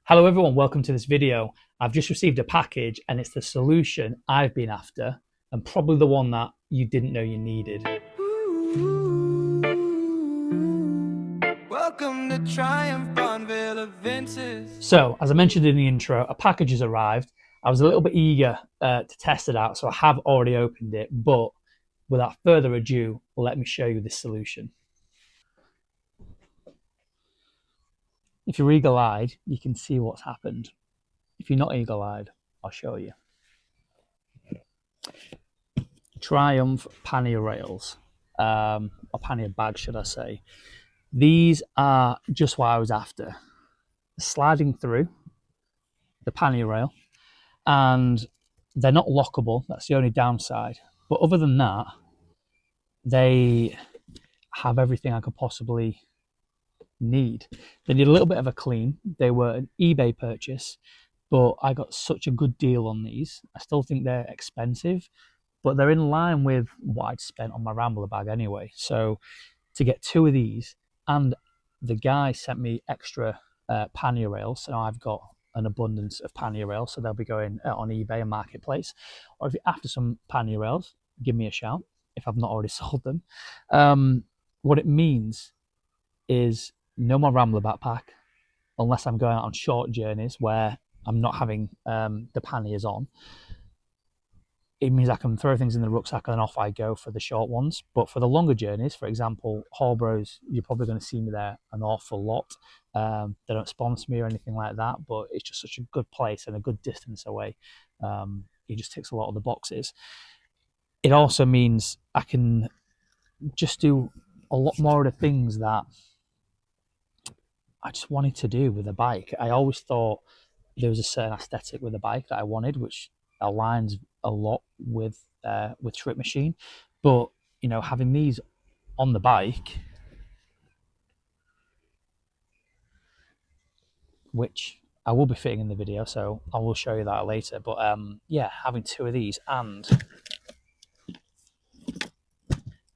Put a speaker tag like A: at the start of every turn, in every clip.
A: Hello everyone, welcome to this video. I've just received a package and it's the solution I've been after and probably the one that you didn't know you needed. Welcome to Triumph Bonneville Adventures. So, as I mentioned in the intro, a package has arrived. I was a little bit eager to test it out, so I have already opened it, but without further ado, let me show you this solution. If you're eagle-eyed, you can see what's happened. If you're not eagle-eyed, I'll show you. Triumph pannier rails, or pannier bags, should I say. These are just what I was after. Sliding through the pannier rail, and they're not lockable. That's the only downside. But other than that, they have everything I could possibly need. They need a little bit of a clean. They were an eBay purchase, but I got such a good deal on these. I still think they're expensive, but they're in line with what I'd spent on my Rambler bag anyway. So to get two of these, and the guy sent me extra pannier rails, so now I've got an abundance of pannier rails, so they'll be going on eBay and Marketplace. Or if you're after some pannier rails, give me a shout if I've not already sold them. What it means is no more Rambler backpack unless I'm going out on short journeys where I'm not having the panniers on. It means I can throw things in the rucksack and off I go for the short ones. But for the longer journeys, for example, Hallbros, you're probably going to see me there an awful lot. They don't sponsor me or anything like that, but it's just such a good place and a good distance away. It just ticks a lot of the boxes. It also means I can just do a lot more of the things that I just wanted to do with a bike. I always thought there was a certain aesthetic with a bike that I wanted, which aligns a lot with Trip Machine. But you know, having these on the bike, which I will be fitting in the video, so I will show you that later. But yeah, having two of these and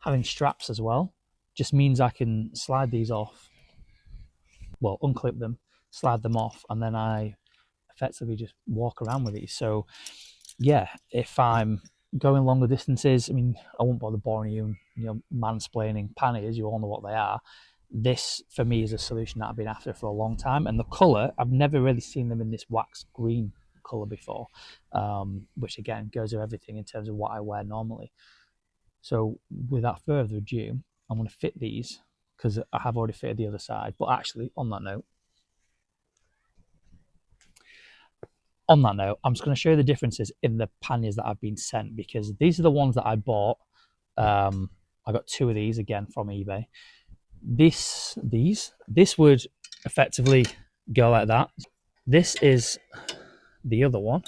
A: having straps as well just means I can slide these off, well, unclip them, slide them off, and then I effectively just walk around with these. So yeah, if I'm going longer distances, I mean, I won't bother boring you, mansplaining panniers, you all know what they are. This for me is a solution that I've been after for a long time, and the colour, I've never really seen them in this wax green colour before, which again goes with everything in terms of what I wear normally. So without further ado, I'm going to fit these because I have already fitted the other side. But actually, on that note, I'm just going to show you the differences in the panniers that I've been sent, because these are the ones that I bought. I got two of these again from eBay. This would effectively go like that. This is the other one.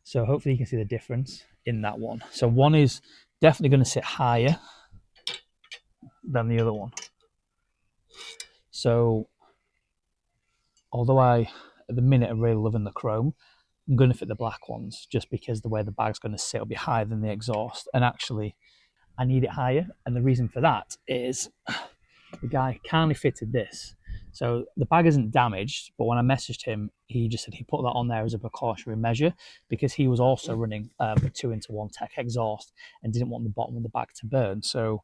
A: So hopefully you can see the difference in that one. So one is definitely going to sit higher than the other one. So although at the minute I'm really loving the chrome, I'm going to fit the black ones just because the way the bag's going to sit will be higher than the exhaust. And actually, I need it higher. And the reason for that is the guy kindly fitted this. So the bag isn't damaged, but when I messaged him, he just said he put that on there as a precautionary measure because he was also running a 2-in-1 tech exhaust and didn't want the bottom of the bag to burn. So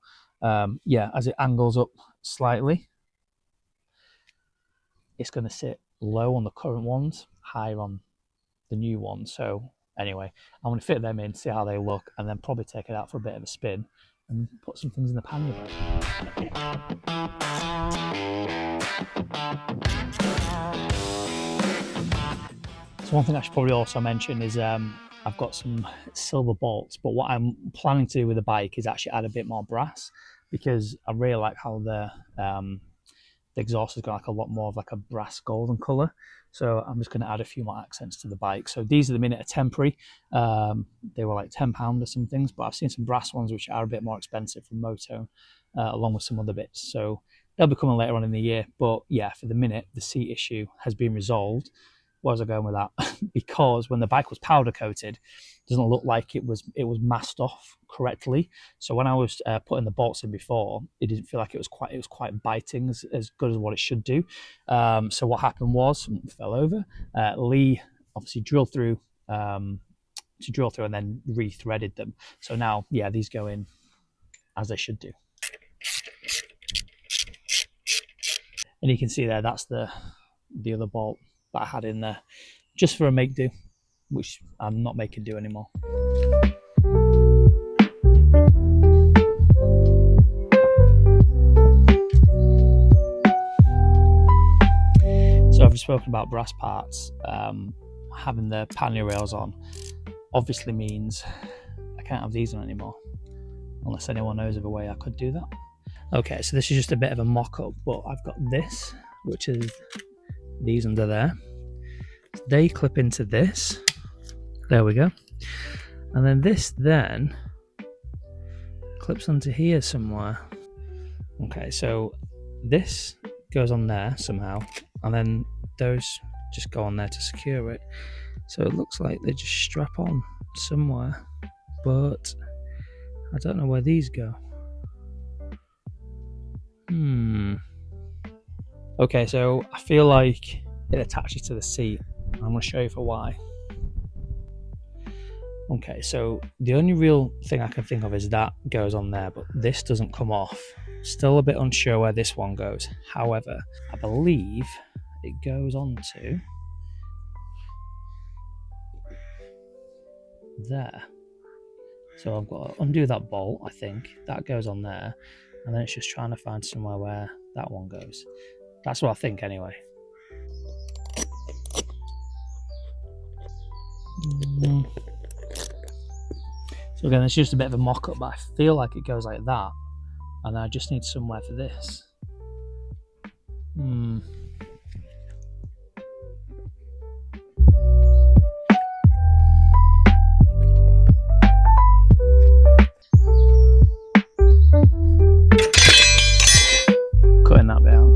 A: yeah, as it angles up slightly, it's going to sit low on the current ones, higher on the new ones. So anyway, I'm going to fit them in, see how they look, and then probably take it out for a bit of a spin and put some things in the pannier. So one thing I should probably also mention is I've got some silver bolts, but what I'm planning to do with the bike is actually add a bit more brass, because I really like how the exhaust has got like a lot more of like a brass golden colour. So I'm just going to add a few more accents to the bike. So these at the minute are temporary. They were like £10 or some things, but I've seen some brass ones which are a bit more expensive from Moto, along with some other bits. So they'll be coming later on in the year. But yeah, for the minute, the seat issue has been resolved. Why was I going with that? Because when the bike was powder coated, it doesn't look like it was masked off correctly. So when I was putting the bolts in before, it didn't feel like it was quite biting as good as what it should do. So what happened was, fell over. Lee obviously drilled through and then re-threaded them. So now, yeah, these go in as they should do. And you can see there, that's the other bolt that I had in there, just for a make do, which I'm not making do anymore. So I've spoken about brass parts. Having the pannier rails on obviously means I can't have these on anymore, unless anyone knows of a way I could do that. Okay, so this is just a bit of a mock-up, but I've got this, which is these under there. They clip into this. There we go. And then this then clips onto here somewhere. Okay, so this goes on there somehow, and then those just go on there to secure it. So it looks like they just strap on somewhere, but I don't know where these go. Okay, so I feel like it attaches to the seat. I'm going to show you for why. Okay, so the only real thing I can think of is that goes on there, but this doesn't come off. Still a bit unsure where this one goes. However, I believe it goes on to there. So I've got to undo that bolt, I think. That goes on there. And then it's just trying to find somewhere where that one goes. That's what I think anyway. So again, it's just a bit of a mock-up, but I feel like it goes like that. And I just need somewhere for this. Cutting that bit out.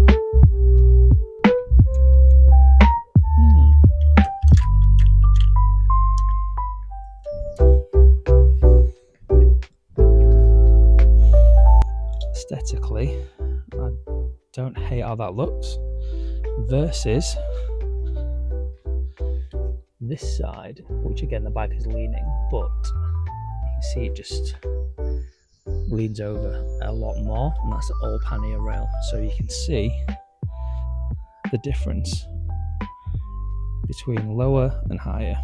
A: Aesthetically, I don't hate how that looks versus this side, which again the bike is leaning, but you can see it just leans over a lot more, and that's the old pannier rail. So you can see the difference between lower and higher.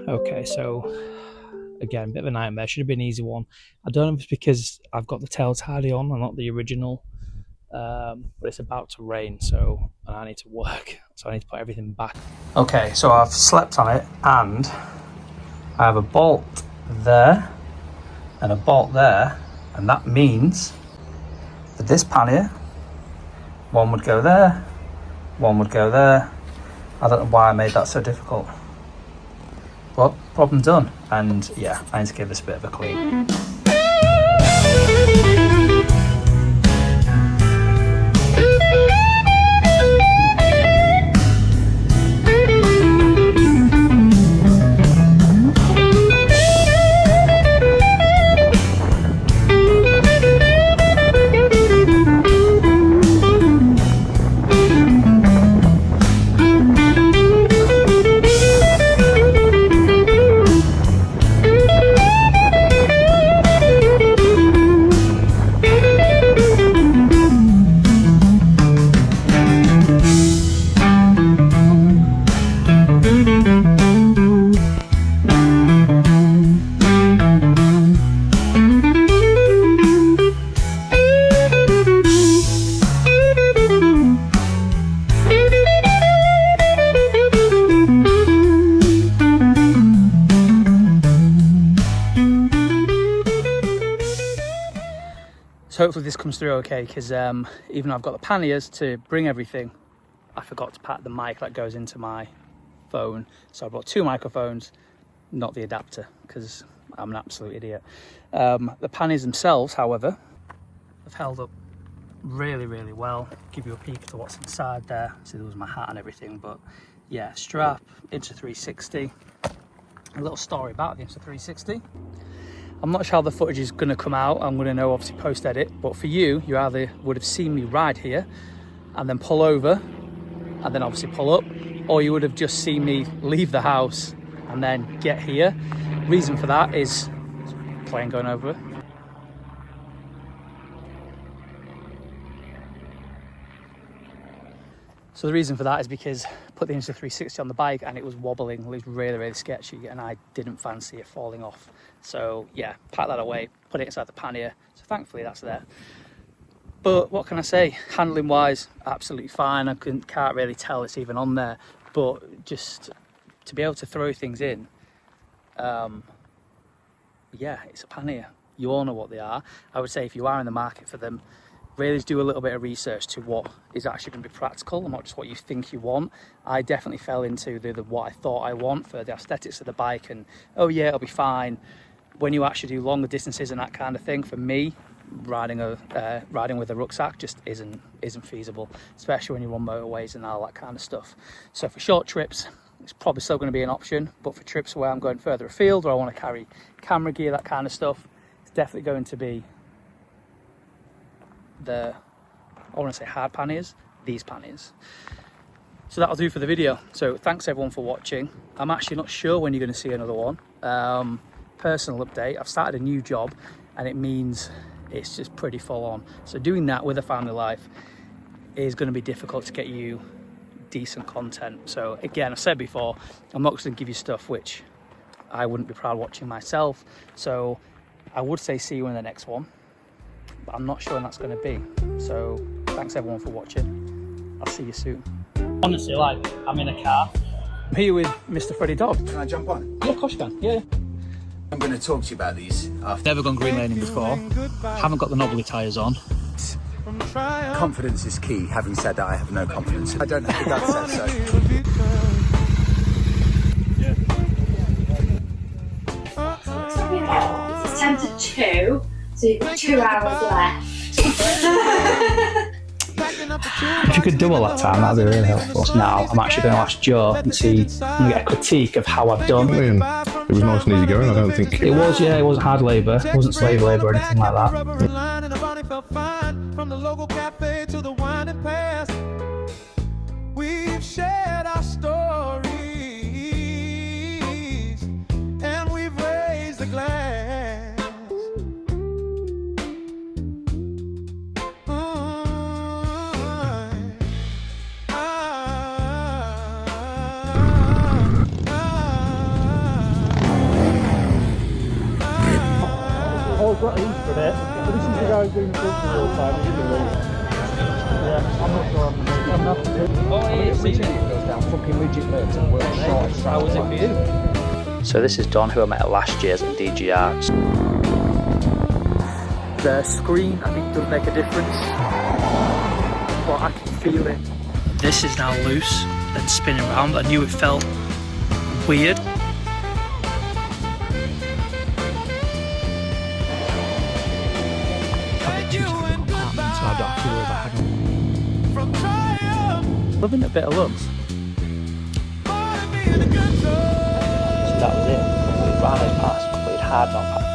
A: Okay, so again, a bit of a nightmare. Should have been an easy one. I don't know if it's because I've got the tail tidy on and not the original, but it's about to rain, so and I need to work, so I need to put everything back. Okay, so I've slept on it, and I have a bolt there and a bolt there, and that means that this pannier, one would go there, one would go there. I don't know why I made that so difficult. Well, problem done, and yeah, I need to give this a bit of a clean. So hopefully this comes through okay, because even though I've got the panniers to bring everything, I forgot to pack the mic that goes into my phone. So I brought 2 microphones, not the adapter, because I'm an absolute idiot. The panniers themselves, however, have held up really, really well. Give you a peek to what's inside there. See, there was my hat and everything, but yeah, strap, Insta360. A little story about the Insta360. I'm not sure how the footage is going to come out. I'm going to know obviously post-edit, but for you either would have seen me ride here and then pull over and then obviously pull up, or you would have just seen me leave the house and then get here. Reason for that is plane going over it. So the reason for that is because I put the Insta360 on the bike and it was wobbling. It was really, really sketchy and I didn't fancy it falling off. So yeah, pack that away, put it inside the pannier. So thankfully that's there. But what can I say? Handling wise, absolutely fine. I can't really tell it's even on there. But just to be able to throw things in, yeah, it's a pannier. You all know what they are. I would say if you are in the market for them, really do a little bit of research to what is actually going to be practical and not just what you think you want. I definitely fell into the what I thought I want for the aesthetics of the bike and, oh yeah, it'll be fine. When you actually do longer distances and that kind of thing, for me, riding with a rucksack just isn't feasible, especially when you're on motorways and all that kind of stuff. So for short trips, it's probably still going to be an option, but for trips where I'm going further afield or I want to carry camera gear, that kind of stuff, it's definitely going to be I want to say hard panniers, these panniers. So that'll do for the video. So thanks everyone for watching. I'm actually not sure when you're going to see another one. Personal update, I've started a new job and it means it's just pretty full on. So doing that with a family life is going to be difficult to get you decent content. So again, I've said before, I'm not going to give you stuff which I wouldn't be proud watching myself. So I would say see you in the next one, but I'm not sure when that's going to be. So thanks everyone for watching. I'll see you soon. Honestly, like, I'm in a car. I'm here with Mr. Freddie Dodd.
B: Can I jump on?
A: Yeah, of course you can. Yeah.
B: I'm going to talk to you about these after.
A: Never gone green laning before. Haven't got the knobbly tyres on.
B: Confidence is key. Having said that, I have no confidence. I don't have the guts said
C: so. It's 10 to 2, so you've got 2 hours left.
A: If you could double that time, that'd be really helpful. Now, I'm actually going to ask Joe and see, I'm going to get a critique of how I've done.
D: It was nice and easy going, I don't think.
A: It was, yeah, it wasn't hard labour, it wasn't slave labour or anything like that.
E: We've shared our stories and we've raised a glass.
A: Oh, I've got East for it. But this is the guy doing the filter all the time. Yeah, I'm not sure I'm not to do. Oh, yeah, it's seen it goes down fucking legit birds and work short. How was it for you? So this is Don, who I met at last year's at DG Arts. The screen, I think, does make a difference, but I can feel it. This is now loose and spinning around. I knew it felt weird. Loving a bit of looks. So that was it. We ran it past, completed hard knock.